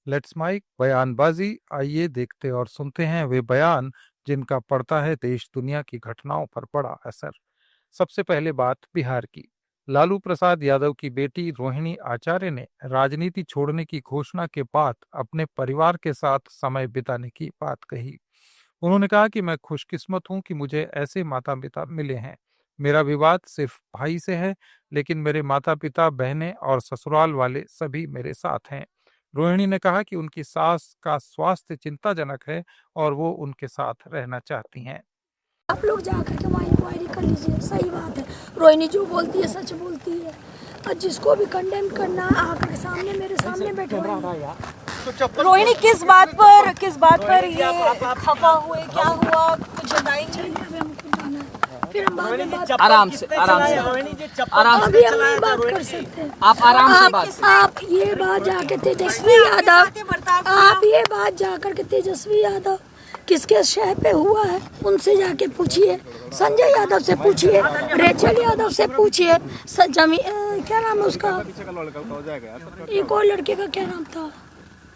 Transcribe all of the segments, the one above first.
Let's mic बयानबाजी। आइए देखते और सुनते हैं वे बयान जिनका पड़ता है देश दुनिया की घटनाओं पर बड़ा असर। सबसे पहले बात बिहार की। लालू प्रसाद यादव की बेटी रोहिणी आचार्य ने राजनीति छोड़ने की घोषणा के बाद अपने परिवार के साथ समय बिताने की बात कही। उन्होंने कहा कि मैं खुशकिस्मत हूं कि मुझे ऐसे माता पिता मिले हैं। मेरा विवाद सिर्फ भाई से है, लेकिन मेरे माता पिता, बहनें और ससुराल वाले सभी मेरे साथ हैं। रोहिणी ने कहा कि उनकी सास का स्वास्थ्य चिंताजनक है और वो उनके साथ रहना चाहती हैं। आप लोग जाकर के वहाँ इंक्वायरी कर लीजिए, सही बात है। रोहिणी जो बोलती है सच बोलती है, और जिसको भी कंडेम करना आकर के सामने मेरे सामने बैठे रोहिणी किस बात पर ये खफा हुए, क्या हुआ, कुछ बताएंगे? फिर हम बाद में बात आराम से अभी हम नहीं बात कर सकते हैं। आप आराम से बात आप ये बात जाके तेजस्वी यादव, आप ये बात जाकर के तेजस्वी यादव किसके शह पे हुआ है उनसे जाके पूछिए, संजय यादव से पूछिए, रेचल यादव से पूछिए, क्या नाम है उसका, एक और लड़के का क्या नाम था,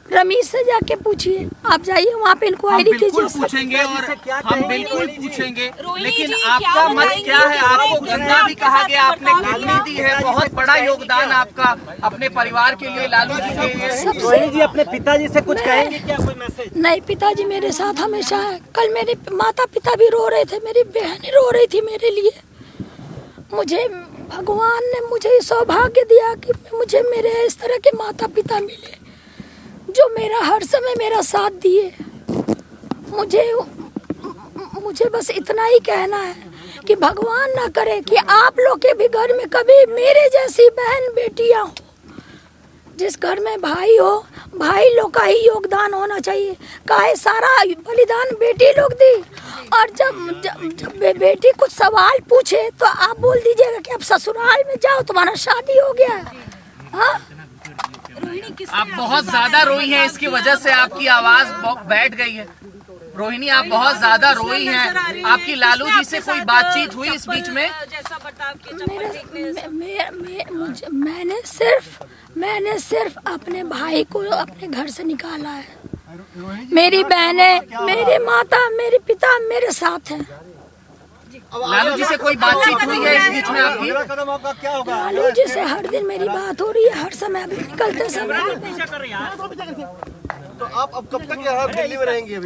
रमीश से जाके पूछिए। आप जाइए वहाँ पे इंक्वायरी कीजिए। पूछेंगे और हम बिल्कुल पूछेंगे, लेकिन आपका मत क्या है? आपको गंदा भी कहा गया, आपने गाली दी है, बहुत बड़ा योगदान आपका अपने परिवार के लिए, लालू जी के लिए। रोहिणी जी अपने पिताजी से कुछ कहेंगे क्या, कोई मैसेज? नहीं, पिताजी मेरे साथ हमेशा है। कल मेरे माता पिता भी रो रहे थे, मेरी बहन रो रही थी मेरे लिए। मुझे भगवान ने मुझे सौभाग्य दिया कि मुझे मेरे इस तरह के माता पिता मिले जो मेरा हर समय मेरा साथ दिए। मुझे बस इतना ही कहना है कि भगवान ना करे कि आप लोग के भी घर में कभी मेरे जैसी बहन बेटियां हो। जिस घर में भाई हो, भाई लोग का ही योगदान होना चाहिए। काहे सारा बलिदान बेटी लोग दी, और जब बेटी कुछ सवाल पूछे तो आप बोल दीजिएगा कि अब ससुराल में जाओ, तुम्हारा शादी हो गया है। हाँ, आप बहुत ज्यादा रोई हैं, इसकी वजह से आपकी आवाज बैठ गई है। रोहिणी, आप बहुत ज्यादा रोई हैं। आपकी लालू जी से कोई बातचीत हुई इस बीच में? मैंने सिर्फ अपने भाई को अपने घर से निकाला है। मेरी बहनें, मेरे माता, मेरे पिता मेरे साथ हैं। लालू जी से कोई बातचीत हुई है इस बीच में आपकी? लालू जी से हर दिन मेरी बात हो रही है, हर समय अभी निकलते समय। तो आप अब कब तक यहाँ दिल्ली में रहेंगे?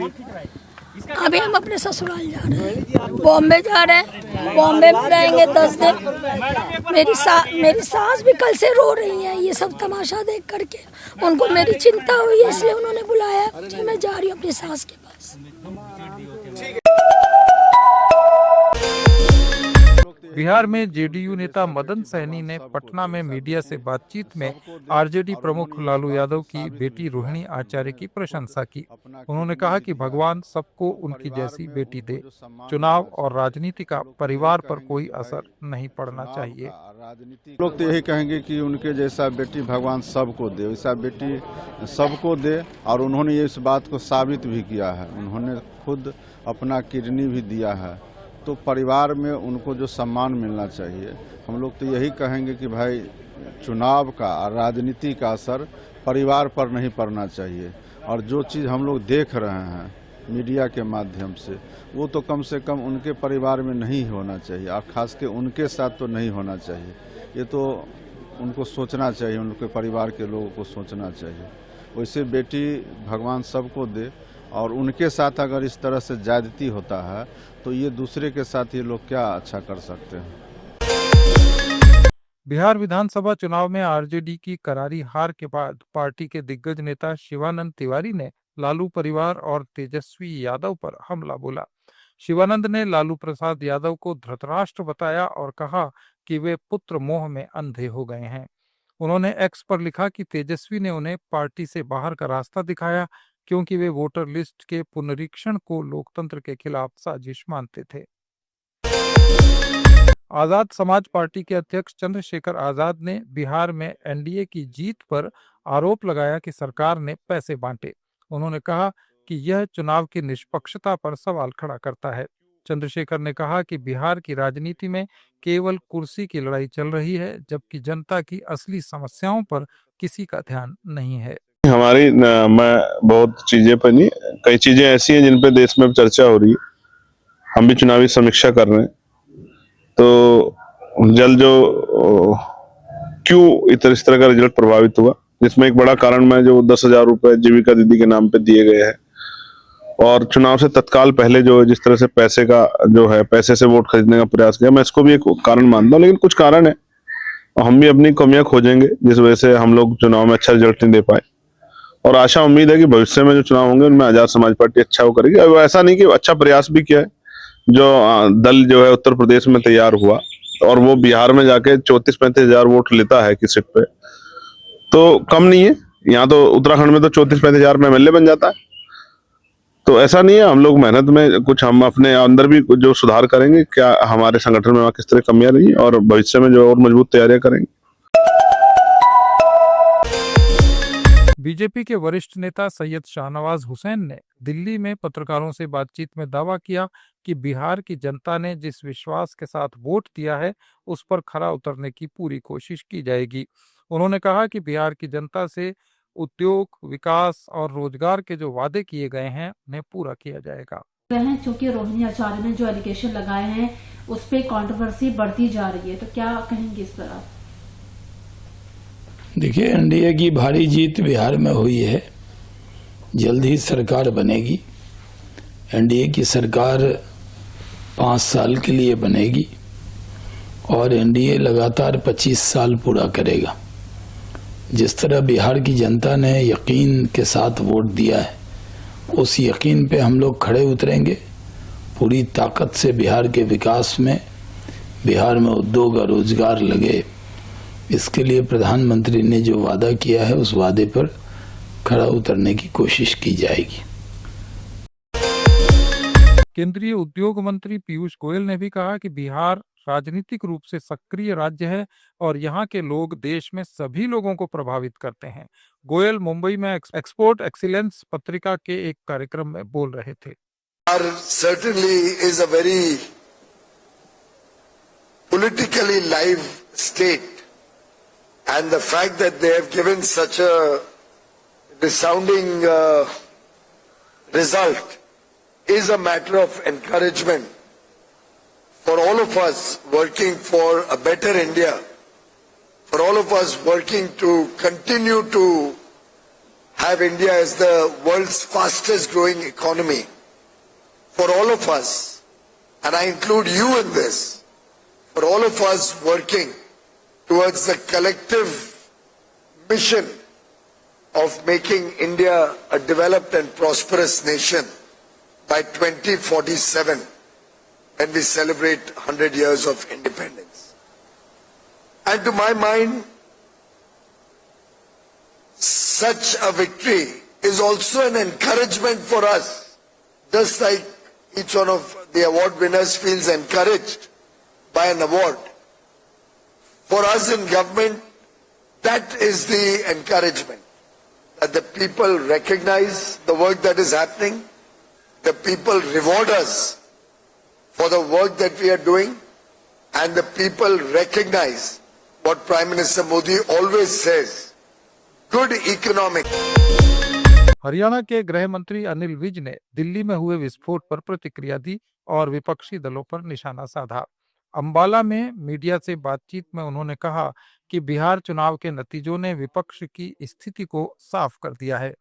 अभी हम अपने ससुराल जा रहे हैं, बॉम्बे जा रहे हैं, बॉम्बे में रहेंगे 10 दिन। मेरी सास भी कल से रो रही है ये सब तमाशा देख करके। उनको मेरी चिंता हुई है, इसलिए उन्होंने बुलाया मुझे। मैं जा रही हूँ अपनी सास के पास। बिहार में जेडीयू नेता मदन सहनी ने पटना में मीडिया से बातचीत में आरजेडी प्रमुख लालू यादव की बेटी रोहिणी आचार्य की प्रशंसा की। उन्होंने कहा कि भगवान सबको उनकी जैसी बेटी दे। चुनाव और राजनीति का परिवार पर कोई असर नहीं पड़ना चाहिए। लोग तो यही कहेंगे कि उनके जैसा बेटी भगवान सबको दे, वैसा बेटी सबको दे। और उन्होंने इस बात को साबित भी किया है। उन्होंने खुद अपना किडनी भी दिया है। तो परिवार में उनको जो सम्मान मिलना चाहिए, हम लोग तो यही कहेंगे कि भाई चुनाव का और राजनीति का असर परिवार पर नहीं पड़ना चाहिए। और जो चीज़ हम लोग देख रहे हैं मीडिया के माध्यम से, वो तो कम से कम उनके परिवार में नहीं होना चाहिए, और ख़ास के उनके साथ तो नहीं होना चाहिए। ये तो उनको सोचना चाहिए, उनके परिवार के लोगों को सोचना चाहिए। वैसे बेटी भगवान सबको दे, और उनके साथ अगर इस तरह से ज्यादती होता है तो ये दूसरे के साथ ये लोग क्या अच्छा कर सकते हैं। बिहार विधानसभा चुनाव में आरजेडी की करारी हार के बाद पार्टी के दिग्गज नेता शिवानंद तिवारी ने लालू परिवार और तेजस्वी यादव पर हमला बोला। शिवानंद ने लालू प्रसाद यादव को धृतराष्ट्र बताया और कहा कि वे पुत्र मोह में अंधे हो गए हैं। उन्होंने एक्स पर लिखा कि तेजस्वी ने उन्हें पार्टी से बाहर का रास्ता दिखाया, क्योंकि वे वोटर लिस्ट के पुनरीक्षण को लोकतंत्र के खिलाफ साजिश मानते थे। आजाद समाज पार्टी के अध्यक्ष चंद्रशेखर आजाद ने बिहार में एनडीए की जीत पर आरोप लगाया कि सरकार ने पैसे बांटे। उन्होंने कहा कि यह चुनाव की निष्पक्षता पर सवाल खड़ा करता है। चंद्रशेखर ने कहा कि बिहार की राजनीति में केवल कुर्सी की लड़ाई चल रही है, जबकि जनता की असली समस्याओं पर किसी का ध्यान नहीं है। हमारी मैं बहुत चीजें पर नहीं, कई चीजें ऐसी हैं जिन पे देश में चर्चा हो रही है। हम भी चुनावी समीक्षा कर रहे हैं, तो जल जो क्यों इस तरह का रिजल्ट प्रभावित हुआ, जिसमें एक बड़ा कारण में जो 10,000 रुपए जीविका दीदी के नाम पे दिए गए हैं, और चुनाव से तत्काल पहले जो जिस तरह से पैसे का जो है, पैसे से वोट खरीदने का प्रयास किया, मैं इसको भी एक कारण मानता हूँ। लेकिन कुछ कारण है, हम भी अपनी कमियां खोजेंगे जिस वजह से हम लोग चुनाव में अच्छा रिजल्ट नहीं दे पाए, और आशा उम्मीद है कि भविष्य में जो चुनाव होंगे उनमें आजाद समाज पार्टी अच्छा वो करेगी। अब ऐसा नहीं कि अच्छा प्रयास भी किया है, जो दल जो है उत्तर प्रदेश में तैयार हुआ और वो बिहार में जाके 34-35 हजार वोट लेता है किसी सीट पे, तो कम नहीं है। यहाँ तो उत्तराखंड में तो 34-35 हजार में एमएलए बन जाता है। तो ऐसा नहीं है, हम लोग मेहनत में कुछ हम अपने अंदर भी जो सुधार करेंगे, क्या हमारे संगठन में किस तरह कमियां रही, और भविष्य में जो और मजबूत तैयारियां करेंगे। बीजेपी के वरिष्ठ नेता सैयद शाहनवाज हुसैन ने दिल्ली में पत्रकारों से बातचीत में दावा किया कि बिहार की जनता ने जिस विश्वास के साथ वोट दिया है उस पर खरा उतरने की पूरी कोशिश की जाएगी। उन्होंने कहा कि बिहार की जनता से उद्योग, विकास और रोजगार के जो वादे किए गए हैं उन्हें पूरा किया जाएगा। चूंकि रोहिणी आचार्य ने जो एलिगेशन लगाए हैं उस पर कंट्रोवर्सी बढ़ती जा रही है, तो क्या कहेंगे इस पर आप? देखिए, एनडीए की भारी जीत बिहार में हुई है, जल्द ही सरकार बनेगी। एनडीए की सरकार 5 साल के लिए बनेगी और एनडीए लगातार 25 साल पूरा करेगा। जिस तरह बिहार की जनता ने यकीन के साथ वोट दिया है, उस यकीन पे हम लोग खड़े उतरेंगे पूरी ताकत से। बिहार के विकास में, बिहार में उद्योग और रोजगार लगे, इसके लिए प्रधानमंत्री ने जो वादा किया है उस वादे पर खड़ा उतरने की कोशिश की जाएगी। केंद्रीय उद्योग मंत्री पीयूष गोयल ने भी कहा कि बिहार राजनीतिक रूप से सक्रिय राज्य है और यहाँ के लोग देश में सभी लोगों को प्रभावित करते हैं। गोयल मुंबई में एक्सपोर्ट एक्सीलेंस पत्रिका के एक कार्यक्रम में बोल रहे थे। Certainly is a very politically live state, and the fact that they have given such a resounding result is a matter of encouragement for all of us working for a better India, for all of us working to continue to have India as the world's fastest growing economy, for all of us, and I include you in this, for all of us working towards the collective mission of making India a developed and prosperous nation by 2047, when we celebrate 100 years of independence. And to my mind, such a victory is also an encouragement for us, just like each one of the award winners feels encouraged by an award. For us in government, that is the encouragement, that the people recognize the work that is happening, the people reward us for the work that we are doing, and the people recognize what Prime Minister Modi always says, good economic. Haryana के गृह मंत्री अनिल विज ने दिल्ली में हुए विस्फोट पर प्रतिक्रिया दी और विपक्षी दलों पर निशाना साधा। अंबाला में मीडिया से बातचीत में उन्होंने कहा कि बिहार चुनाव के नतीजों ने विपक्ष की स्थिति को साफ कर दिया है।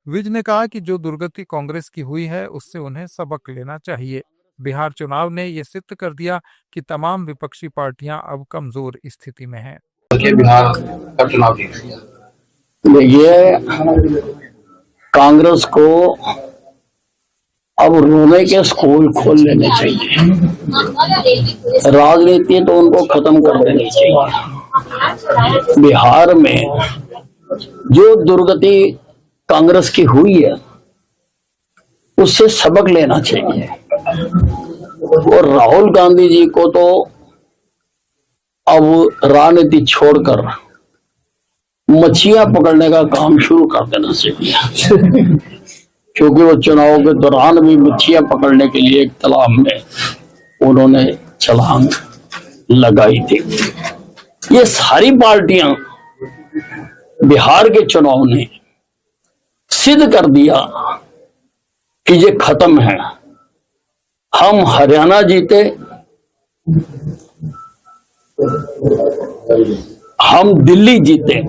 विज ने कहा कि जो दुर्गति कांग्रेस की हुई है उससे उन्हें सबक लेना चाहिए। बिहार चुनाव ने ये सिद्ध कर दिया कि तमाम विपक्षी पार्टियां अब कमजोर स्थिति में हैं। बिहार का चुनाव देखिए, कांग्रेस को अब रोने के स्कूल खोल लेने चाहिए। राजनीति तो उनको खत्म कर देनी चाहिए। बिहार में जो दुर्गति कांग्रेस की हुई है उससे सबक लेना चाहिए। और राहुल गांधी जी को तो अब राजनीति छोड़कर मछलियां पकड़ने का काम शुरू कर देना चाहिए। क्योंकि वो चुनाव के दौरान भी मछलियां पकड़ने के लिए एक तालाब में उन्होंने छलांग लगाई थी। ये सारी पार्टियां बिहार के चुनाव ने सिद्ध कर दिया कि ये खत्म है। हम हरियाणा जीते, हम दिल्ली जीते,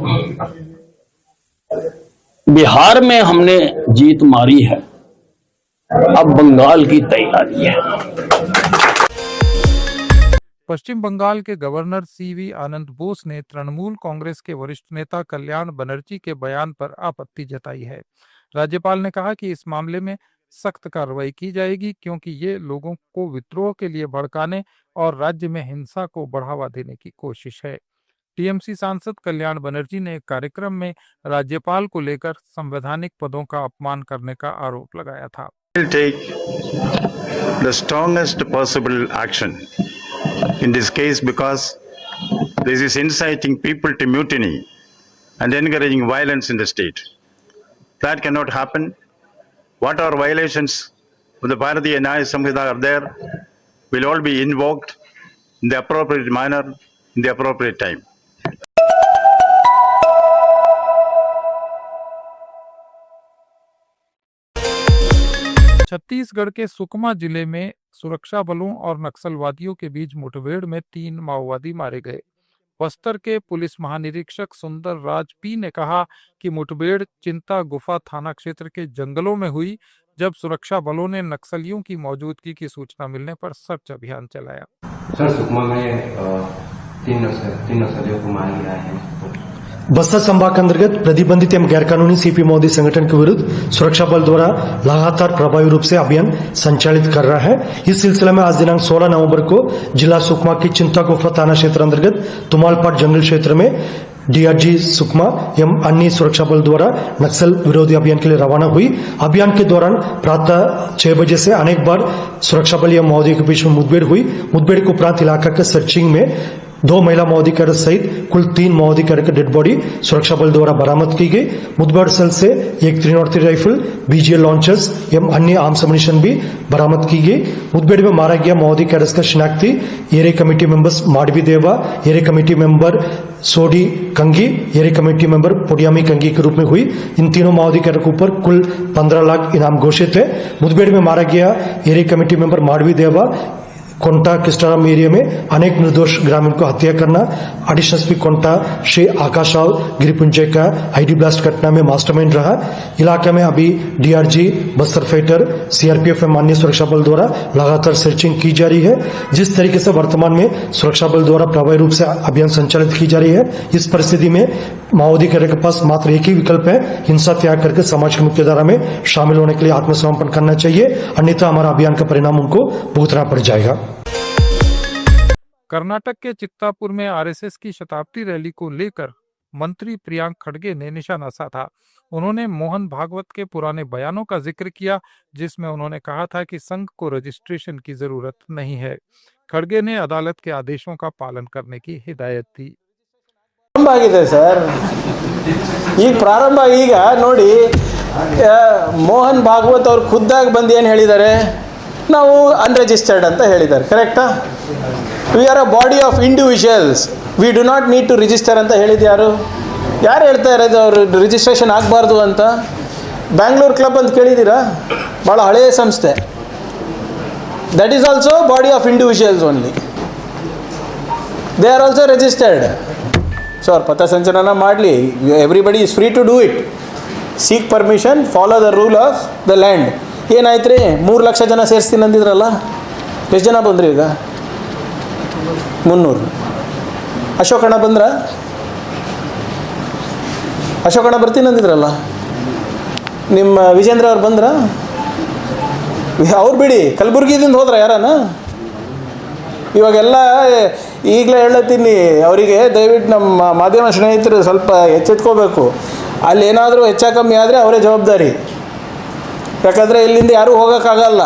बिहार में हमने जीत मारी है, अब बंगाल की तैयारी है। पश्चिम बंगाल के गवर्नर सीवी आनंद बोस ने तृणमूल कांग्रेस के वरिष्ठ नेता कल्याण बनर्जी के बयान पर आपत्ति जताई है। राज्यपाल ने कहा कि इस मामले में सख्त कार्रवाई की जाएगी क्योंकि ये लोगों को विद्रोह के लिए भड़काने और राज्य में हिंसा को बढ़ावा देने की कोशिश है। टीएमसी सांसद कल्याण बनर्जी ने एक कार्यक्रम में राज्यपाल को लेकर संवैधानिक पदों का अपमान करने का आरोप लगाया था। The strongest possible action in this case because this is inciting people to mutiny and encouraging violence in the state. That cannot happen. What are violations of the Bharatiya Nyaya Samhita are there will all be invoked in the appropriate manner, in the appropriate time. Chhattisgarh के सुकमा जिले में सुरक्षा बलों और नक्सलवादियों के बीच मुठभेड़ में 3 माओवादी मारे गए। बस्तर के पुलिस महानिरीक्षक सुंदर राज पी ने कहा कि मुठभेड़ चिंता गुफा थाना क्षेत्र के जंगलों में हुई, जब सुरक्षा बलों ने नक्सलियों की मौजूदगी की सूचना मिलने पर सर्च अभियान चलाया। सर, सुकमा में 3 नक्सलियों को मार गिराया है। बस्तर संभाग के अंतर्गत प्रतिबंधित एवं गैरकानूनी सीपी मोदी संगठन के विरुद्ध सुरक्षा बल द्वारा लगातार प्रभावी रूप से अभियान संचालित कर रहा है। इस सिलसिले में आज दिनांक 16 नवंबर को जिला सुकमा की चिंता गुफा थाना क्षेत्र अंतर्गत तुमालपाट जंगल क्षेत्र में डीआरजी सुकमा एवं अन्य सुरक्षा बल द्वारा नक्सल विरोधी अभियान के लिए रवाना हुई। अभियान के दौरान प्रातः 6 बजे से अनेक बार सुरक्षा बल एवं माओवादियों के बीच में मुठभेड़ हुई। मुठभेड़ के उपरांत इलाका के सर्चिंग में 2 महिला माओवादी कैडर सहित कुल 3 माओवादी कैडर की डेड बॉडी सुरक्षा बल द्वारा बरामद की गई। मुठभेड़ स्थल से एक 303 राइफल, बीजीएल लॉन्चर्स एवं अन्य आर्म्स एम्युनिशन भी बरामद की गई। मुठभेड़ में मारा गया माओवादी कैडर्स का शिनाख्ती एरिया कमेटी मेंबर्स माडवी देवा, एरिया कमेटी मेंबर सोडी कंगी, एरिया कमेटी मेंबर पोडियामी कंगी के रूप में हुई। इन तीनों माओवादी कैडर के ऊपर कुल 15 लाख इनाम घोषित है। मुठभेड़ में मारा गया एरिया कमेटी मेंबर माडवी देवा कोंटा किस्टाराम एरिया में अनेक निर्दोष ग्रामीण को हत्या करना, एडिशनल एसपी कोंटा श्री आकाश राव गिरिपुंजय का आईडी ब्लास्ट घटना में मास्टरमाइंड रहा। इलाके में अभी डीआरजी, बस्तर फाइटर, सीआरपीएफ एवं अन्य सुरक्षा बल द्वारा लगातार सर्चिंग की जा रही है। जिस तरीके से वर्तमान में सुरक्षा बल द्वारा प्रभावी रूप से अभियान संचालित की जा रही है, इस परिस्थिति में माओवादी कैडर के पास मात्र एक ही विकल्प है, हिंसा त्याग करके समाज की मुख्य धारा में शामिल होने के लिए आत्मसमर्पण करना चाहिए, अन्यथा हमारा अभियान का परिणाम उनको भुगतना पड़ जाएगा। कर्नाटक के चित्तापुर में आरएसएस की शताब्दी रैली को लेकर मंत्री प्रियांक खड़गे ने निशाना साधा। उन्होंने मोहन भागवत के पुराने बयानों का जिक्र किया, जिसमें उन्होंने कहा था कि संघ को रजिस्ट्रेशन की जरूरत नहीं है। खड़गे ने अदालत के आदेशों का पालन करने की हिदायत दी। सर, प्रारंभ ಈಗ ನೋಡಿ ಮೋಹನ್ ಭಾಗವತ್ ಅವರು ಖುದ್ದಾಗಿ ಬಂದು ಏನು ಹೇಳಿದ್ದಾರೆ, ನಾವು ಅನ್ರಿಜಿಸ್ಟರ್ಡ್ ಅಂತ ಹೇಳಿದ್ದಾರೆ, ಕರೆಕ್ಟಾ? We are a body of individuals, we do not need to register ಅಂತ ಹೇಳಿದ್ದು ಯಾರು ಹೇಳ್ತಾ ಇರೋದು ಅವರು ರಿಜಿಸ್ಟ್ರೇಷನ್ ಆಗಬಾರ್ದು ಅಂತ? ಬ್ಯಾಂಗ್ಳೂರ್ ಕ್ಲಬ್ ಅಂತ ಕೇಳಿದ್ದೀರಾ? ಭಾಳ ಹಳೆಯ ಸಂಸ್ಥೆ. That is also body of individuals only, they are also registered. So ಅವ್ರು ಪಥಸಂಚಲನ ಮಾಡಲಿ, everybody is free to do it, seek permission, follow the rule of the land. ಏನಾಯ್ತು ರೀ, 3 ಲಕ್ಷ ಜನ ಸೇರಿಸ್ತೀನಿ ಅಂದಿದ್ರಲ್ಲ, ಎಷ್ಟು ಜನ ಬಂದ್ರಿ ಈಗ? 300. ಅಶೋಕಣ್ಣ ಬಂದ್ರ? ಅಶೋಕಣ್ಣ ಬರ್ತೀನಿ ಅಂದಿದ್ರಲ್ಲ, ನಿಮ್ಮ ವಿಜೇಂದ್ರ ಅವ್ರು ಬಂದ್ರ? ಅವ್ರು ಬಿಡಿ, ಕಲಬುರ್ಗಿದಿಂದ ಹೋದ್ರ ಯಾರನ? ಇವಾಗೆಲ್ಲ ಈಗಲೇ ಹೇಳತ್ತೀನಿ ಅವರಿಗೆ, ದಯವಿಟ್ಟು ನಮ್ಮ ಮಾಧ್ಯಮ ಸ್ನೇಹಿತರು ಸ್ವಲ್ಪ ಎಚ್ಚೆತ್ಕೋಬೇಕು. ಅಲ್ಲಿ ಏನಾದರೂ ಹೆಚ್ಚು ಕಮ್ಮಿ ಆದರೆ ಅವರೇ ಜವಾಬ್ದಾರಿ, ಯಾಕಂದರೆ ಇಲ್ಲಿಂದ ಯಾರೂ ಹೋಗೋಕ್ಕಾಗಲ್ಲ.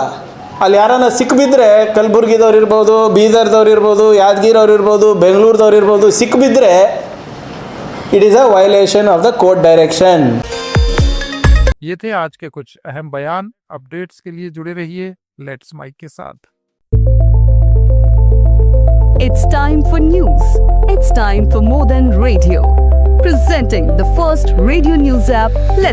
ಅಲ್ಲಿ ಯಾರನ್ನ ಸಿಕ್ಕಿಬಿದ್ರೆ, ಕಲಬುರ್ಗಿದವ್ರು ಇರ್ಬೋದು, ಬೀದರ್ದವ್ರು ಇರ್ಬೋದು, ಯಾದಗಿರವ್ರು ಇರ್ಬೋದು, ಬೆಂಗಳೂರದವ್ರು ಇರ್ಬೋದು, ಸಿಕ್ಕಿಬಿದ್ರೆ it is a violation of the court direction. ये थे आज के कुछ अहम बयान। अपडेट्स के लिए जुड़े रहिए लेट्स माइक के साथ। It's time for news. It's time for more than radio. Presenting the first radio news app, Let's